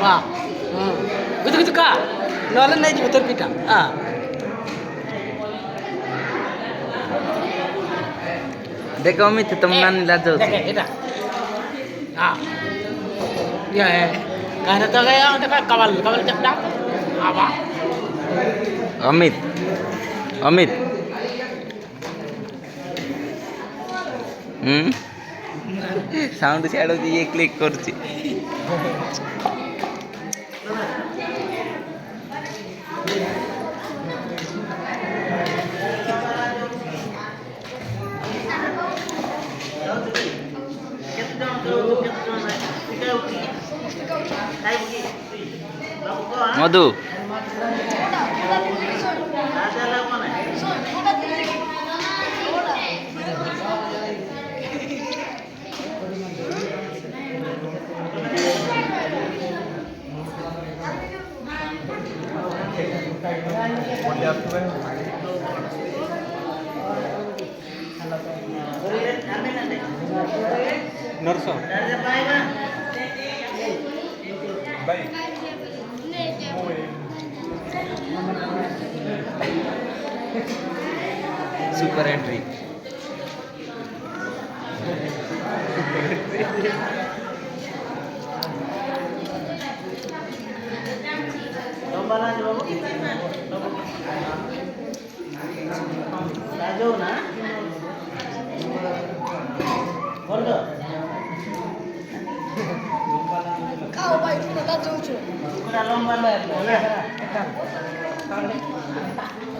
বাহ বুঝতে কিছু কা নহলে নাই যাবে তোর পিঠা হ্যাঁ দেখো অমিত তুমি নানি লাজ দেখে এটা হ্যাঁ ইয়া कहने तो गया देखा कवल कवल चपटा आवा অমিত অমিত সাউন্ড ছাড়ো দিয়ে ক্লিক করছি মধু नरसों भाई super entry Kau baik, kita jauh. লম্বা